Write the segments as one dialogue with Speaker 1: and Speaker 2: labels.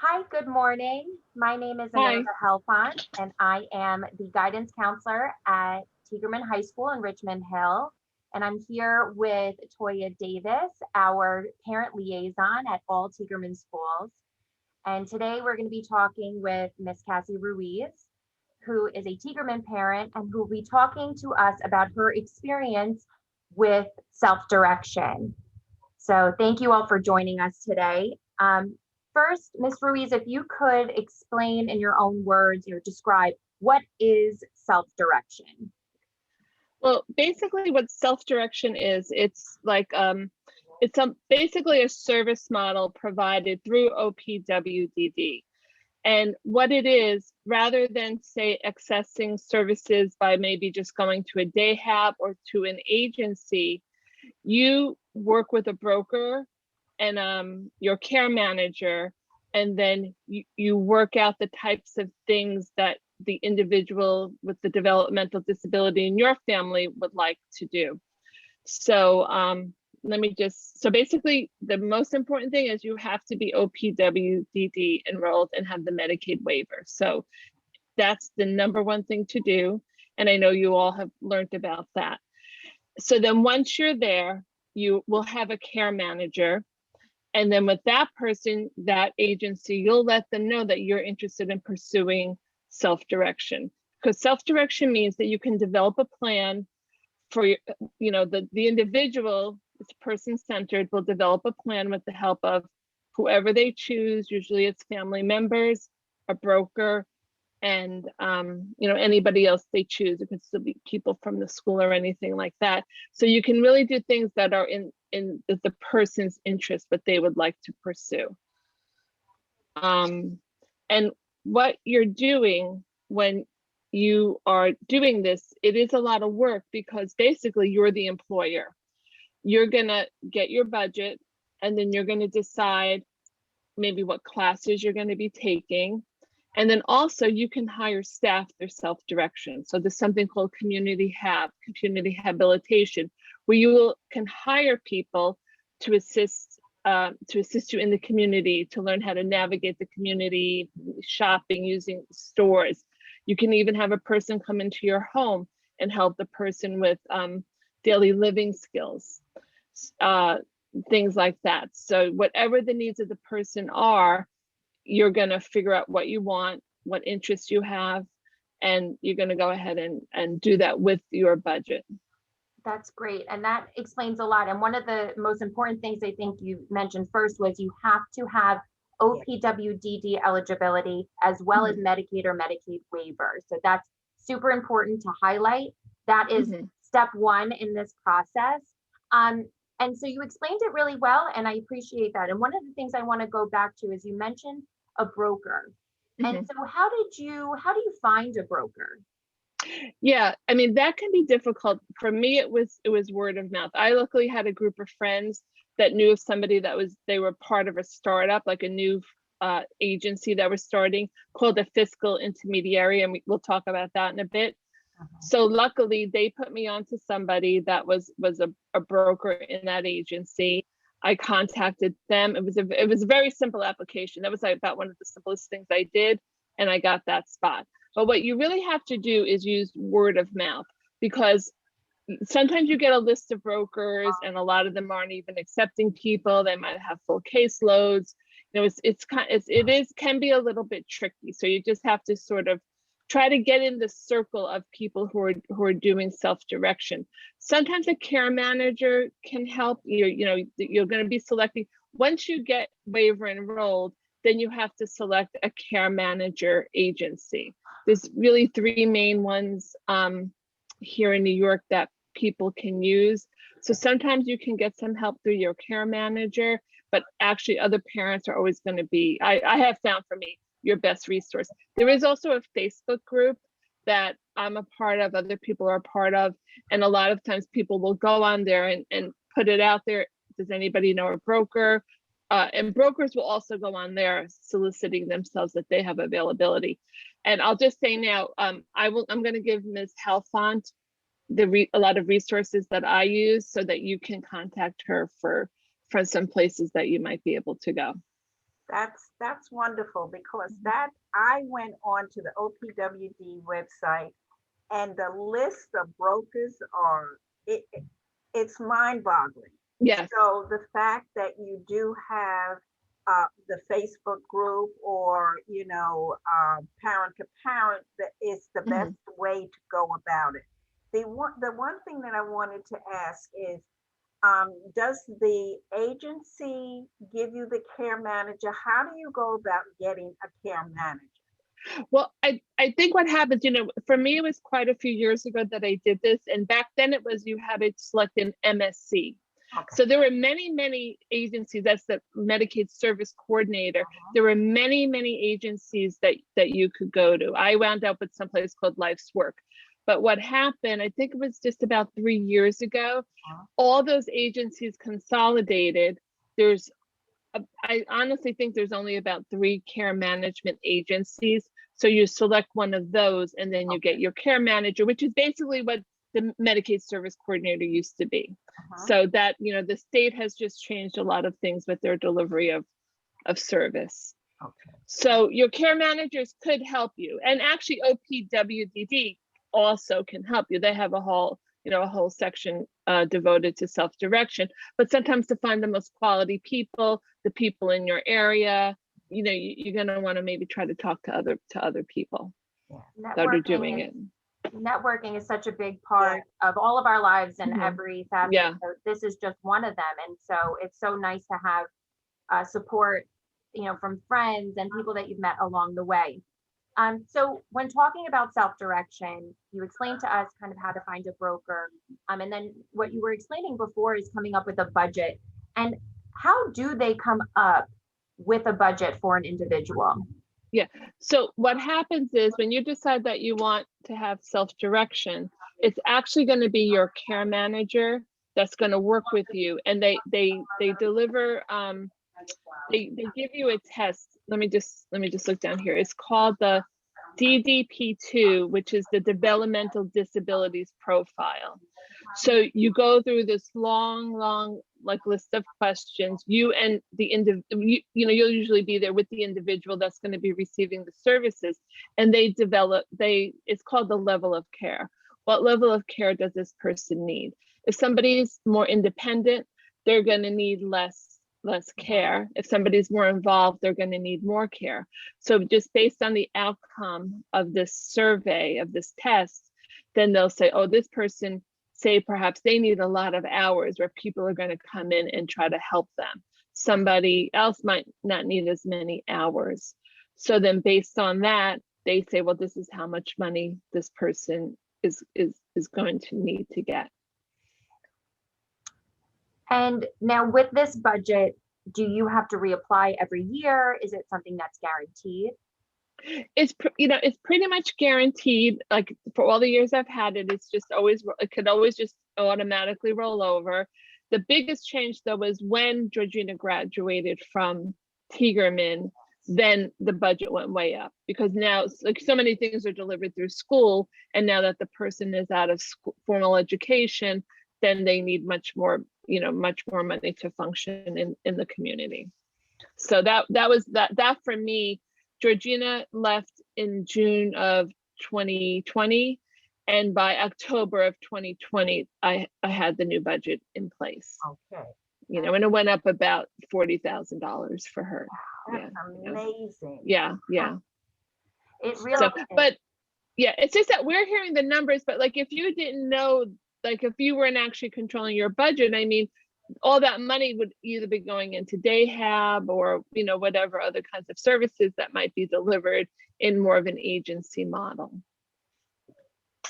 Speaker 1: Hi, good morning. My name is
Speaker 2: Hi.
Speaker 1: Amanda Helfont, and I am the guidance counselor at Tiegerman High School in Richmond Hill. And I'm here with Toya Davis, our parent liaison at all Tiegerman schools. And today we're going to be talking with Miss Cassie Ruiz, who is a Tiegerman parent and who will be talking to us about her experience with self-direction. So thank you all for joining us today. First, Ms. Ruiz, if you could explain in your own words or describe what is self-direction?
Speaker 2: Well, basically what self-direction is, it's basically a service model provided through OPWDD. And what it is, rather than say accessing services by maybe just going to a day hab or to an agency, you work with a broker and your care manager, and then you work out the types of things that the individual with the developmental disability in your family would like to do. So so basically the most important thing is you have to be OPWDD enrolled and have the Medicaid waiver. So that's the number one thing to do. And I know you all have learned about that. So then once you're there, you will have a care manager. And then with that person, that agency, you'll let them know that you're interested in pursuing self-direction. Because self-direction means that you can develop a plan for the individual. It's person-centered, will develop a plan with the help of whoever they choose. Usually it's family members, a broker, and anybody else they choose. It could still be people from the school or anything like that. So you can really do things that are in the person's interest, what they would like to pursue. And what you're doing when you are doing this, it is a lot of work because basically you're the employer. You're gonna get your budget, and then you're gonna decide maybe what classes you're going to be taking. And then also you can hire staff through self-direction. So there's something called community habilitation, where you can hire people to assist you in the community, to learn how to navigate the community, shopping, using stores. You can even have a person come into your home and help the person with daily living skills, things like that. So whatever the needs of the person are, you're going to figure out what you want, what interests you have, and you're going to go ahead and do that with your budget.
Speaker 1: That's great. And that explains a lot. And one of the most important things I think you mentioned first was you have to have OPWDD eligibility as well as Medicaid or Medicaid waiver. So that's super important to highlight. That is step one in this process. And so you explained it really well, and I appreciate that. And one of the things I want to go back to is you mentioned a broker. And so how do you find a broker?
Speaker 2: Yeah, I mean, that can be difficult. For me, it was word of mouth. I luckily had a group of friends that knew of somebody they were part of a startup, like a new agency that was starting called the Fiscal Intermediary, and we'll talk about that in a bit. So luckily they put me on to somebody that was a broker in that agency. I contacted them. It was a very simple application. That was about one of the simplest things I did, and I got that spot. But what you really have to do is use word of mouth, because sometimes you get a list of brokers and a lot of them aren't even accepting people. They might have full caseloads. It can be a little bit tricky. So you just have to sort of try to get in the circle of people who are doing self-direction. Sometimes a care manager can help you. You're going to be selecting. Once you get waiver enrolled, then you have to select a care manager agency. There's really three main ones here in New York that people can use. So sometimes you can get some help through your care manager, but actually other parents are always going to be, I have found for me, your best resource. There is also a Facebook group that I'm a part of, other people are a part of, and a lot of times people will go on there and put it out there. Does anybody know a broker? And brokers will also go on there soliciting themselves that they have availability. And I'll just say now, I'm going to give Ms. Helfont a lot of resources that I use so that you can contact her for some places that you might be able to go.
Speaker 3: That's wonderful, because that I went on to the OPWD website, and the list of brokers are it's mind-boggling.
Speaker 2: Yes.
Speaker 3: So the fact that you do have the Facebook group, or parent to parent, that is the best way to go about it. The one thing that I wanted to ask is, does the agency give you the care manager? How do you go about getting a care manager?
Speaker 2: Well, I think what happens, for me, it was quite a few years ago that I did this. And back then it was, you had to select an MSC.
Speaker 3: Okay.
Speaker 2: So there were many, many agencies. That's the Medicaid Service Coordinator. There were many, many agencies that you could go to. I wound up with someplace called Life's Work. But what happened, I think it was just about 3 years ago, all those agencies consolidated. I honestly think there's only about 3 care management agencies. So you select one of those, and then you get your care manager, which is basically what the Medicaid Service Coordinator used to be. So that, the state has just changed a lot of things with their delivery of service.
Speaker 3: Okay.
Speaker 2: So your care managers could help you. And actually OPWDD also can help you. They have a whole section devoted to self-direction, but sometimes to find the most quality people, the people in your area, you're going to want to maybe try to talk to other people that are doing it.
Speaker 1: Networking is such a big part of all of our lives in every facet.
Speaker 2: Yeah.
Speaker 1: So this is just one of them. And so it's so nice to have support, from friends and people that you've met along the way. So when talking about self-direction, you explained to us kind of how to find a broker. And then what you were explaining before is coming up with a budget. And how do they come up with a budget for an individual?
Speaker 2: Yeah. So what happens is, when you decide that you want to have self-direction, it's actually going to be your care manager that's going to work with you, and they deliver. They give you a test. Let me just look down here. It's called the DDP2, which is the Developmental Disabilities Profile. So you go through this long list of questions. You and the you'll usually be there with the individual that's going to be receiving the services, and it's called the level of care. What level of care does this person need? If somebody's more independent, they're going to need less care. If somebody's more involved, they're going to need more care. So just based on the outcome of this survey, of this test, then they'll say, oh, this person, say perhaps they need a lot of hours, where people are going to come in and try to help them. Somebody else might not need as many hours. So then based on that, they say, well, this is how much money this person is going to need to get.
Speaker 1: And now with this budget, do you have to reapply every year? Is it something that's guaranteed?
Speaker 2: It's pretty much guaranteed. Like for all the years I've had it, it could always just automatically roll over. The biggest change though was when Georgina graduated from Tiegerman, then the budget went way up, because now like so many things are delivered through school, and now that the person is out of formal education, then they need much more money to function in the community. So that was that for me. Georgina left in June of 2020, and by October of 2020, I had the new budget in place.
Speaker 3: Okay.
Speaker 2: And it went up about $40,000 for her.
Speaker 3: That's amazing.
Speaker 2: Yeah.
Speaker 1: It really is.
Speaker 2: But yeah, it's just that we're hearing the numbers, but like if you didn't know, like if you weren't actually controlling your budget, I mean, all that money would either be going into Dayhab or, whatever other kinds of services that might be delivered in more of an agency model.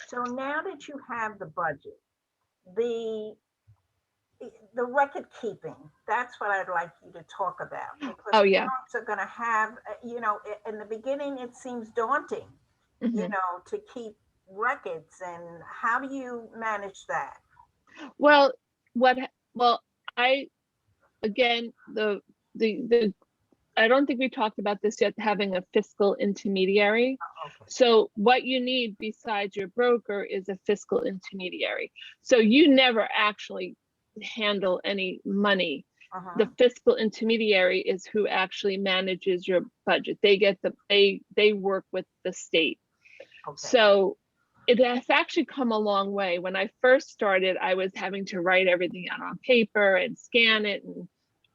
Speaker 3: So now that you have the budget, the record keeping, that's what I'd like you to talk about. Because parents are going to have, in the beginning, it seems daunting, to keep records. And how do you manage that?
Speaker 2: Well, I don't think we talked about this yet, having a fiscal intermediary.
Speaker 3: Okay.
Speaker 2: So what you need besides your broker is a fiscal intermediary. So you never actually handle any money.
Speaker 3: Uh-huh.
Speaker 2: The fiscal intermediary is who actually manages your budget. They get they work with the state.
Speaker 3: Okay.
Speaker 2: So it has actually come a long way. When I first started, I was having to write everything out on paper and scan it and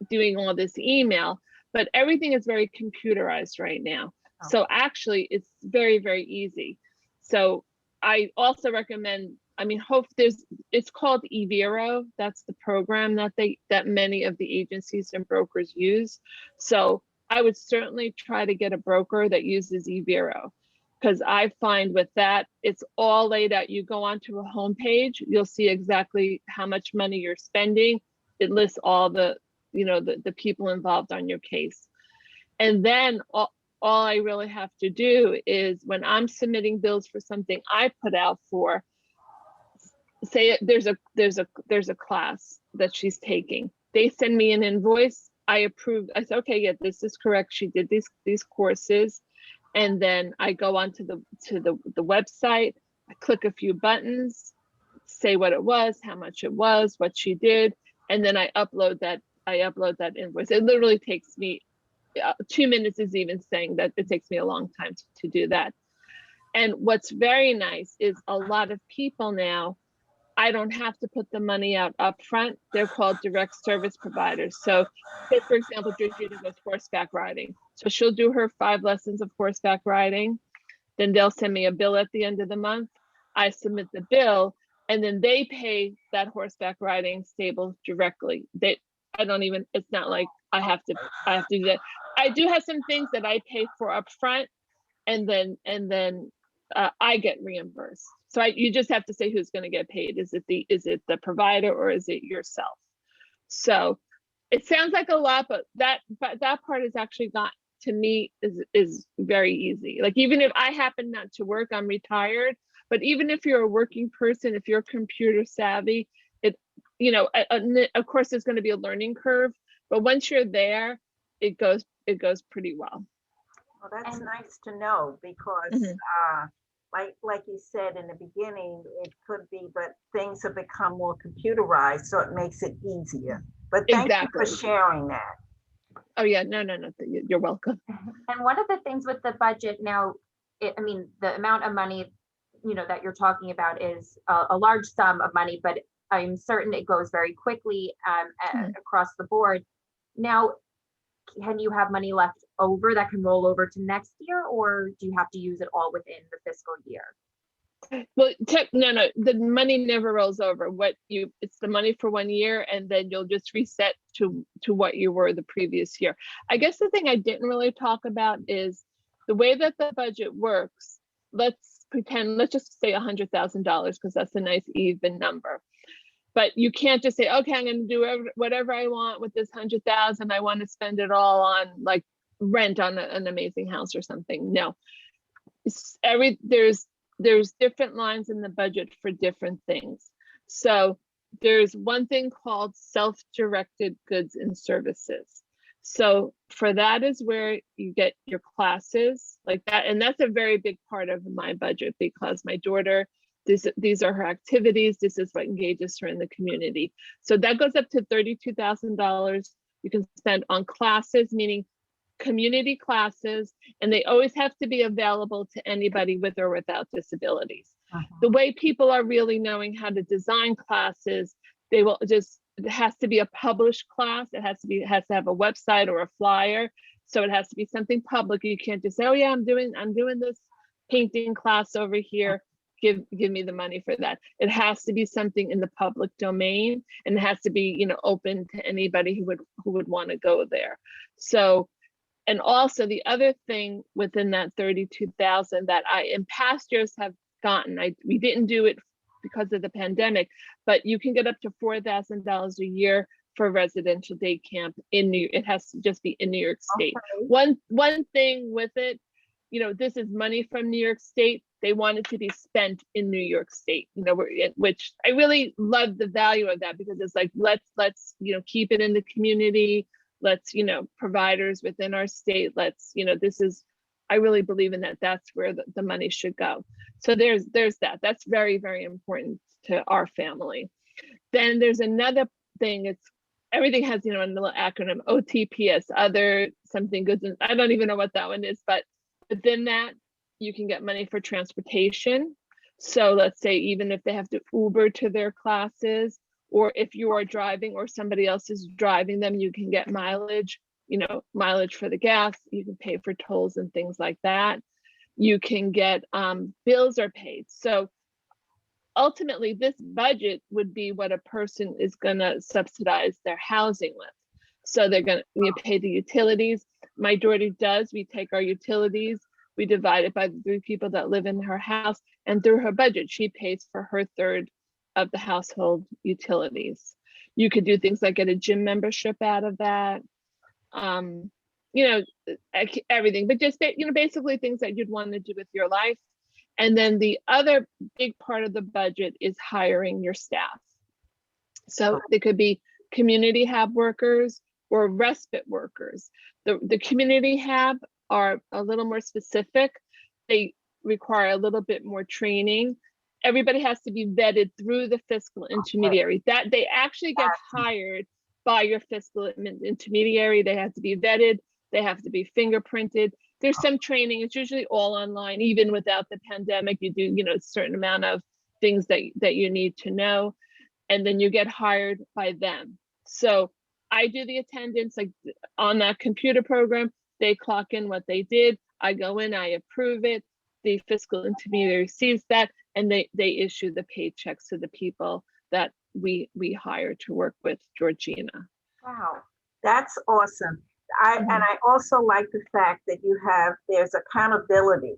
Speaker 2: doing all this email, but everything is very computerized right now.
Speaker 3: Okay.
Speaker 2: So actually it's very, very easy. So I also recommend, I mean, it's called eVero. That's the program that many of the agencies and brokers use. So I would certainly try to get a broker that uses eVero, because I find with that, it's all laid out. You go onto a homepage, you'll see exactly how much money you're spending. It lists all the, the people involved on your case. And then all I really have to do is, when I'm submitting bills for something I put out for, say there's a class that she's taking, they send me an invoice, I approve, I say, okay, yeah, this is correct, she did these courses. And then I go onto the website, I click a few buttons, say what it was, how much it was, what she did, and then I upload that invoice. It literally takes me 2 minutes, is even saying that it takes me a long time to do that. And what's very nice is a lot of people now, I don't have to put the money out up front. They're called direct service providers. So say, for example, Georgina goes horseback riding. So she'll do her 5 lessons of horseback riding. Then they'll send me a bill at the end of the month. I submit the bill, and then they pay that horseback riding stable directly. It's not like I have to do that. I do have some things that I pay for up front, and then I get reimbursed. So you just have to say who's going to get paid. Is it the provider, or is it yourself? So it sounds like a lot, but that part is actually not, to me, is very easy. Like, even if I happen not to work, I'm retired, but even if you're a working person, if you're computer savvy, of course there's going to be a learning curve, but once you're there, it goes pretty well.
Speaker 3: Well, that's nice to know, because like you said in the beginning, it could be, but things have become more computerized, so it makes it easier. But thank you for sharing that.
Speaker 2: Oh yeah, no, you're welcome.
Speaker 1: And one of the things with the budget now, the amount of money, that you're talking about is a large sum of money, but I'm certain it goes very quickly across the board. Now, can you have money left over that can roll over to next year, or do you have to use it all within the fiscal year?
Speaker 2: Well, no, the money never rolls over. It's the money for 1 year, and then you'll just reset to what you were the previous year. I guess the thing I didn't really talk about is the way that the budget works. Let's just say $100,000, because that's a nice even number. But you can't just say, okay, I'm going to do whatever I want with this 100,000. I want to spend it all on, like, rent on an amazing house or something. No, there's different lines in the budget for different things. So there's one thing called self-directed goods and services. So for that is where you get your classes like that. And that's a very big part of my budget, because my daughter, these are her activities. This is what engages her in the community. So that goes up to $32,000 you can spend on classes, meaning community classes, and they always have to be available to anybody with or without disabilities. The way people are really knowing how to design classes, it has to be a published class. It has to have a website or a flyer. So it has to be something public. You can't just say, oh yeah, I'm doing this painting class over here. Give me the money for that. It has to be something in the public domain, and it has to be, open to anybody who would want to go there. So, and also the other thing within that 32,000 that I in past years have gotten, we didn't do it because of the pandemic, but you can get up to $4,000 a year for residential day camp it has to just be in New York State. Okay. One thing with it, this is money from New York State. They want it to be spent in New York State, which I really love the value of that, because it's like, let's keep it in the community. Let's, providers within our state, I really believe in that. That's where the money should go. So there's that. That's very, very important to our family. Then there's another thing. everything has, you know, a little acronym, OTPS, other something goods. I don't even know what that one is, but within that, you can get money for transportation. So let's say even if they have to Uber to their classes, or if you are driving or somebody else is driving them, you can get mileage, you know, mileage for the gas, you can pay for tolls and things like that. You can get bills are paid. So ultimately this budget would be what a person is gonna subsidize their housing with. So they're gonna pay the utilities. My daughter does, we take our utilities, we divide it by the 3 people that live in her house, and through her budget, she pays for her third of the household utilities. You could do things like get a gym membership out of that. You know, everything, but just, you know, basically things that you'd want to do with your life. And then the other big part of the budget is hiring your staff. So they could be community hab workers or respite workers. The community hab are a little more specific. They require a little bit more training. Everybody has to be vetted through the fiscal intermediary. That they actually get hired by your fiscal intermediary. They have to be vetted. They have to be fingerprinted. There's some training. It's usually all online, even without the pandemic. You do, you know, a certain amount of things that you need to know, and then you get hired by them. So I do the attendance, like on that computer program. They clock in what they did. I go in, I approve it. The fiscal intermediary sees that, and they issue the paychecks to the people that we hire to work with Georgina.
Speaker 3: Wow, that's awesome. And I also like the fact that there's accountability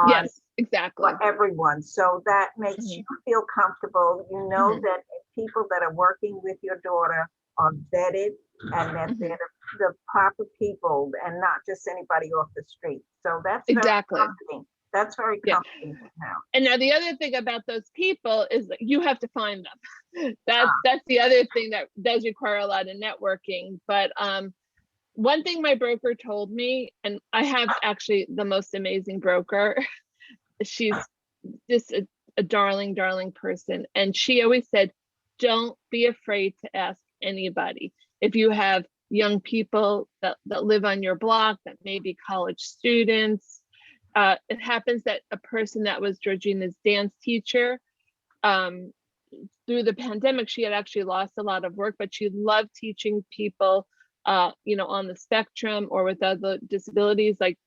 Speaker 2: yes, exactly,
Speaker 3: for everyone. So that makes you feel comfortable. You know that people that are working with your daughter are vetted and that they're the proper people and not just anybody off the street. So that's
Speaker 2: exactly.
Speaker 3: very comforting. That's very comforting to have.
Speaker 2: And now the other thing about those people is that you have to find them. That's the other thing that does require a lot of networking. But one thing my broker told me, and I have actually the most amazing broker. She's just a darling person. And she always said, don't be afraid to ask anybody. If you have young people that live on your block, that may be college students, it happens that a person that was Georgina's dance teacher, through the pandemic, she had actually lost a lot of work, but she loved teaching people, you know, on the spectrum or with other disabilities like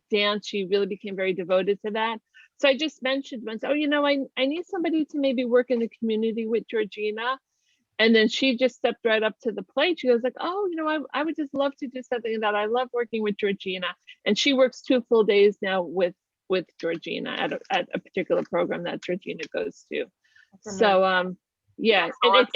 Speaker 2: dance. She really became very devoted to that. So I just mentioned once, oh, you know, I need somebody to maybe work in the community with Georgina. And then she just stepped right up to the plate. She was like, oh, you know, I would just love to do something that I love working with Georgina. And she works 2 full days now with Georgina at a particular program that Georgina goes to. So yeah, and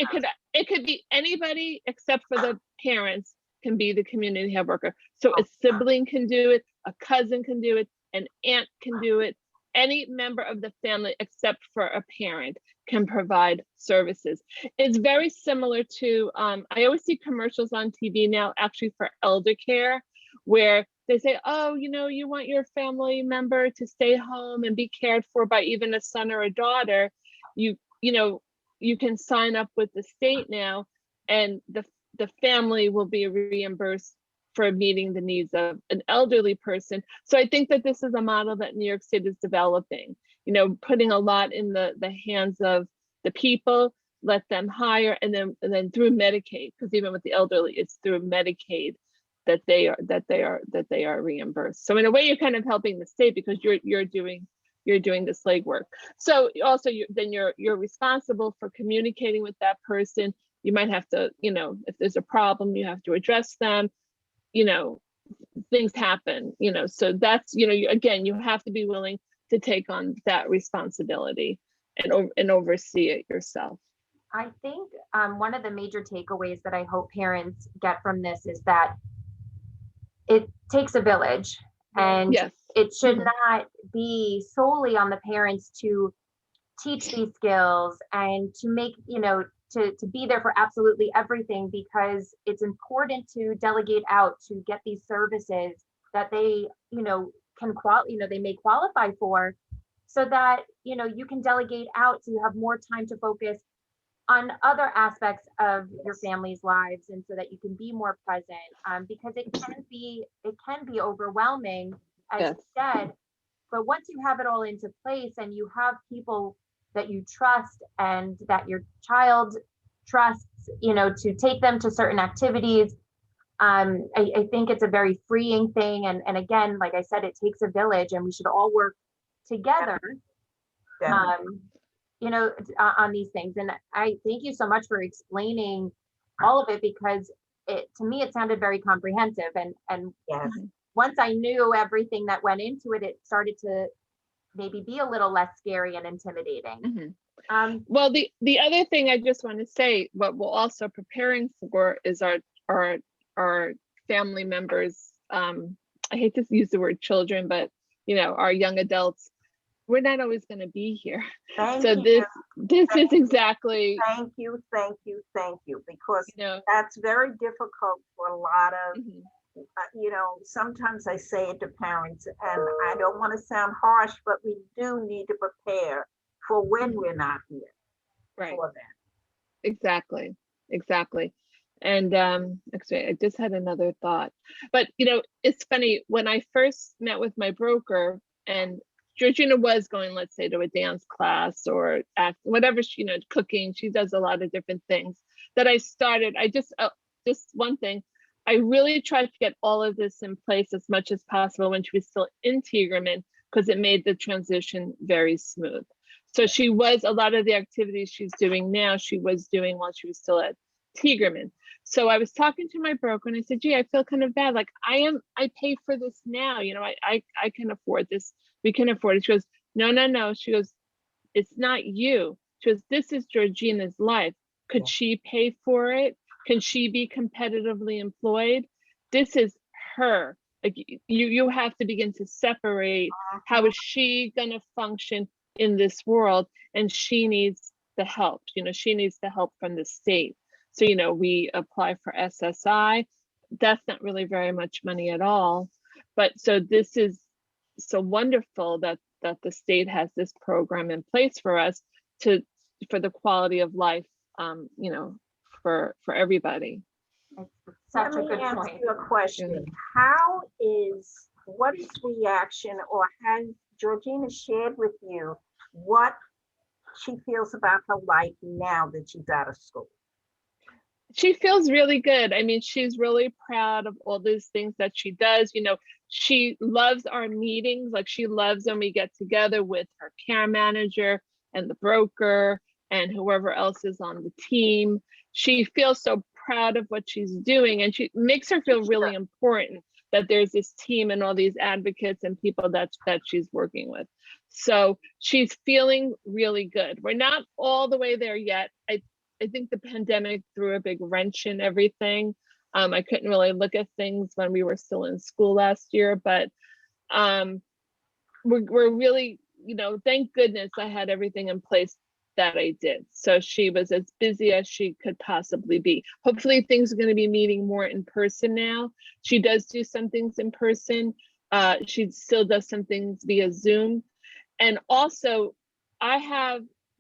Speaker 2: it could be anybody except for the parents can be the community health worker. So a sibling can do it, a cousin can do it, an aunt can do it. Any member of the family except for a parent can provide services. It's very similar to, I always see commercials on TV now actually for elder care, where they say, oh, you know, you want your family member to stay home and be cared for by even a son or a daughter. You know, you can sign up with the state now, and the family will be reimbursed for meeting the needs of an elderly person. So I think that this is a model that New York State is developing, you know, putting a lot in the hands of the people, let them hire, and then through Medicaid, because even with the elderly, it's through Medicaid that they are reimbursed. So in a way, you're kind of helping the state because you're doing this legwork. So also you're responsible for communicating with that person. You might have to, you know, if there's a problem, you have to address them. You know, things happen, you know, so that's, you know, again, you have to be willing to take on that responsibility and oversee it yourself.
Speaker 1: I think one of the major takeaways that I hope parents get from this is that it takes a village, and
Speaker 2: yes,
Speaker 1: it should not be solely on the parents to teach these skills and to make, you know, to be there for absolutely everything, because it's important to delegate out to get these services that they, you know, they may qualify for, so that, you know, you can delegate out so you have more time to focus on other aspects of your family's lives, and so that you can be more present, because it can be overwhelming, as
Speaker 2: Yes.
Speaker 1: you said. But once you have it all into place and you have people that you trust and that your child trusts, to take them to certain activities, I think it's a very freeing thing. And again, like I said, it takes a village, and we should all work together, on these things. And I thank you so much for explaining all of it, because to me, it sounded very comprehensive. And
Speaker 3: Yes.
Speaker 1: once I knew everything that went into it, it started to maybe be a little less scary and intimidating.
Speaker 2: Well, the other thing I just want to say, what we're also preparing for is our family members. I hate to use the word children, but our young adults. We're not always going to be here. This is exactly.
Speaker 3: Thank you, because that's very difficult for a lot of. Sometimes I say it to parents, and I don't want to sound harsh, but we do need to prepare for when we're not here.
Speaker 2: Right.
Speaker 3: For that.
Speaker 2: Exactly. And actually, I just had another thought, but it's funny, when I first met with my broker, and Georgina was going, let's say, to a dance class or whatever, cooking. She does a lot of different things that I started. Just one thing, I really tried to get all of this in place as much as possible when she was still in Tiegerman, because it made the transition very smooth. So a lot of the activities she's doing now, she was doing while she was still at Tiegerman. So I was talking to my broker, and I said, gee, I feel kind of bad. Like I pay for this now, I can afford this. We can afford it. She goes, no. She goes, it's not you. She goes, this is Georgina's life. Could she pay for it? Can she be competitively employed? This is her. Like you have to begin to separate. How is she going to function in this world? And she needs the help. She needs the help from the state. So, we apply for SSI. That's not really very much money at all. But so this is so wonderful that the state has this program in place for us for the quality of life, for everybody.
Speaker 1: It's such a good
Speaker 3: Let me
Speaker 1: point.
Speaker 3: ask you a question. What is reaction, or has Georgina shared with you what she feels about her life now that she's out of school?
Speaker 2: She feels really good. I mean, she's really proud of all these things that she does. She loves our meetings. Like she loves when we get together with her care manager and the broker and whoever else is on the team. She feels so proud of what she's doing, and she makes her feel really important that there's this team and all these advocates and people that she's working with. So she's feeling really good. We're not all the way there yet. I think the pandemic threw a big wrench in everything. I couldn't really look at things when we were still in school last year, but we're really, thank goodness I had everything in place that I did. So she was as busy as she could possibly be. Hopefully things are going to be meeting more in person now. She does do some things in person. She still does some things via Zoom. And also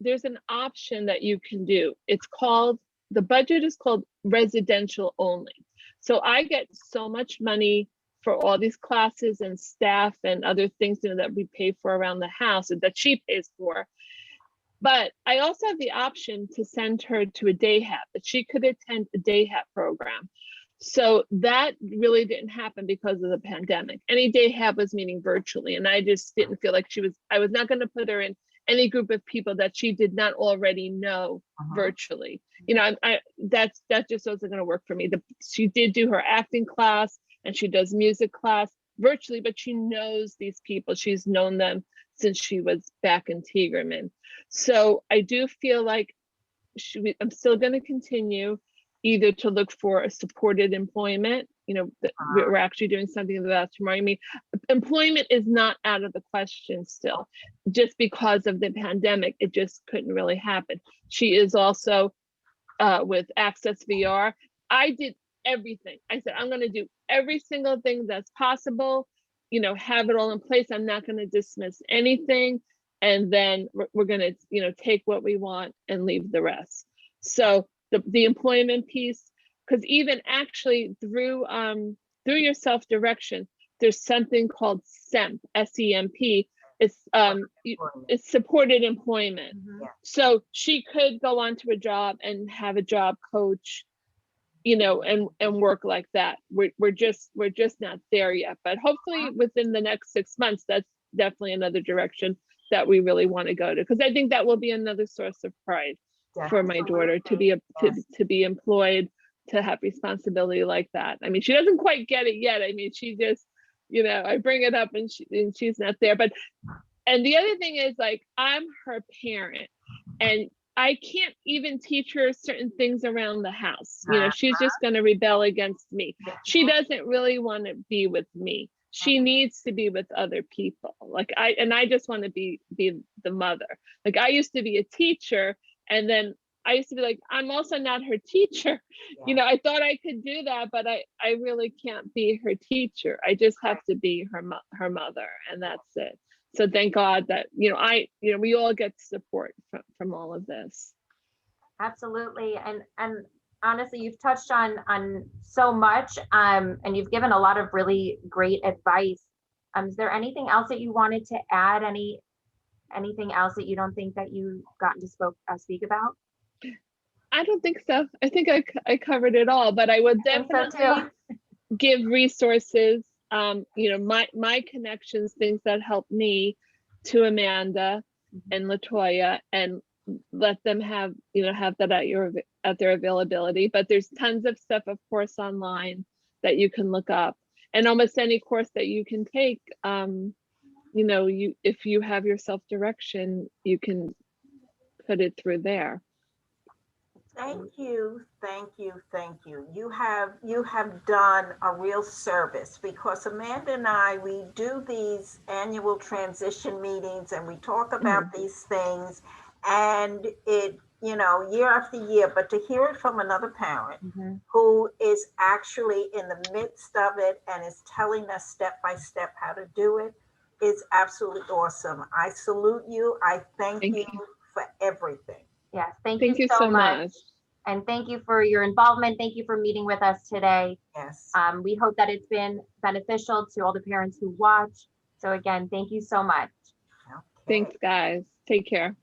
Speaker 2: there's an option that you can do. The budget is called residential only. So I get so much money for all these classes and staff and other things that we pay for around the house, and that she pays for. But I also have the option to send her to a day hab, that she could attend a day hab program. So that really didn't happen because of the pandemic. Any day hab was meeting virtually, and I just didn't feel like I was not going to put her in any group of people that she did not already know virtually. That just wasn't going to work for me. She did do her acting class and she does music class virtually, but she knows these people. She's known them since she was back in Tiegerman. So I do feel like I'm still going to continue either to look for a supported employment. We're actually doing something about tomorrow. I mean, employment is not out of the question still. Just because of the pandemic, it just couldn't really happen. She is also with Access VR. I did everything. I said, I'm going to do every single thing that's possible, have it all in place. I'm not going to dismiss anything. And then we're going to, take what we want and leave the rest. So the employment piece, because even actually through your self-direction, there's something called SEMP, S-E-M-P. It's supported employment.
Speaker 1: Mhm.
Speaker 3: Yeah.
Speaker 2: So she could go on to a job and have a job coach, you know, and work like that. We're just not there yet, but hopefully within the next 6 months, that's definitely another direction that we really want to go to, because I think that will be another source of pride for my daughter to be to be employed, to have responsibility like that. I mean, she doesn't quite get it yet. I mean, she just, you know, I bring it up and she's not there. But, and the other thing is, like, I'm her parent and I can't even teach her certain things around the house. You know, she's just going to rebel against me. She doesn't really want to be with me. She needs to be with other people. Like I just want to be the mother. Like, I used to be a teacher, and then I used to be like, I'm also not her teacher. You know, I thought I could do that, but I really can't be her teacher. I just have to be her mother, and that's it. So thank God that, you know, we all get support from all of this.
Speaker 1: Absolutely. And honestly, you've touched on so much, and you've given a lot of really great advice. Is there anything else that you wanted to add? Anything else that you don't think that you gotten to speak about?
Speaker 2: I don't think so. I think I covered it all, but I would definitely give resources, you know, my connections, things that help me, to Amanda and LaToya, and let them have that at their availability. But there's tons of stuff, of course, online that you can look up, and almost any course that you can take. You know, if you have your self-direction, you can put it through there.
Speaker 3: Thank you, thank you, thank you. You have done a real service, because Amanda and I, we do these annual transition meetings and we talk about these things, and it, you know, year after year, but to hear it from another parent who is actually in the midst of it and is telling us step by step how to do it is absolutely awesome. I salute you. I thank you for everything.
Speaker 1: Yes, thank
Speaker 2: you
Speaker 1: you so much.
Speaker 2: much.
Speaker 1: And thank you for your involvement. Thank you for meeting with us today.
Speaker 3: Yes.
Speaker 1: We hope that it's been beneficial to all the parents who watch. So again, thank you so much.
Speaker 3: Okay.
Speaker 2: Thanks, guys. Take care.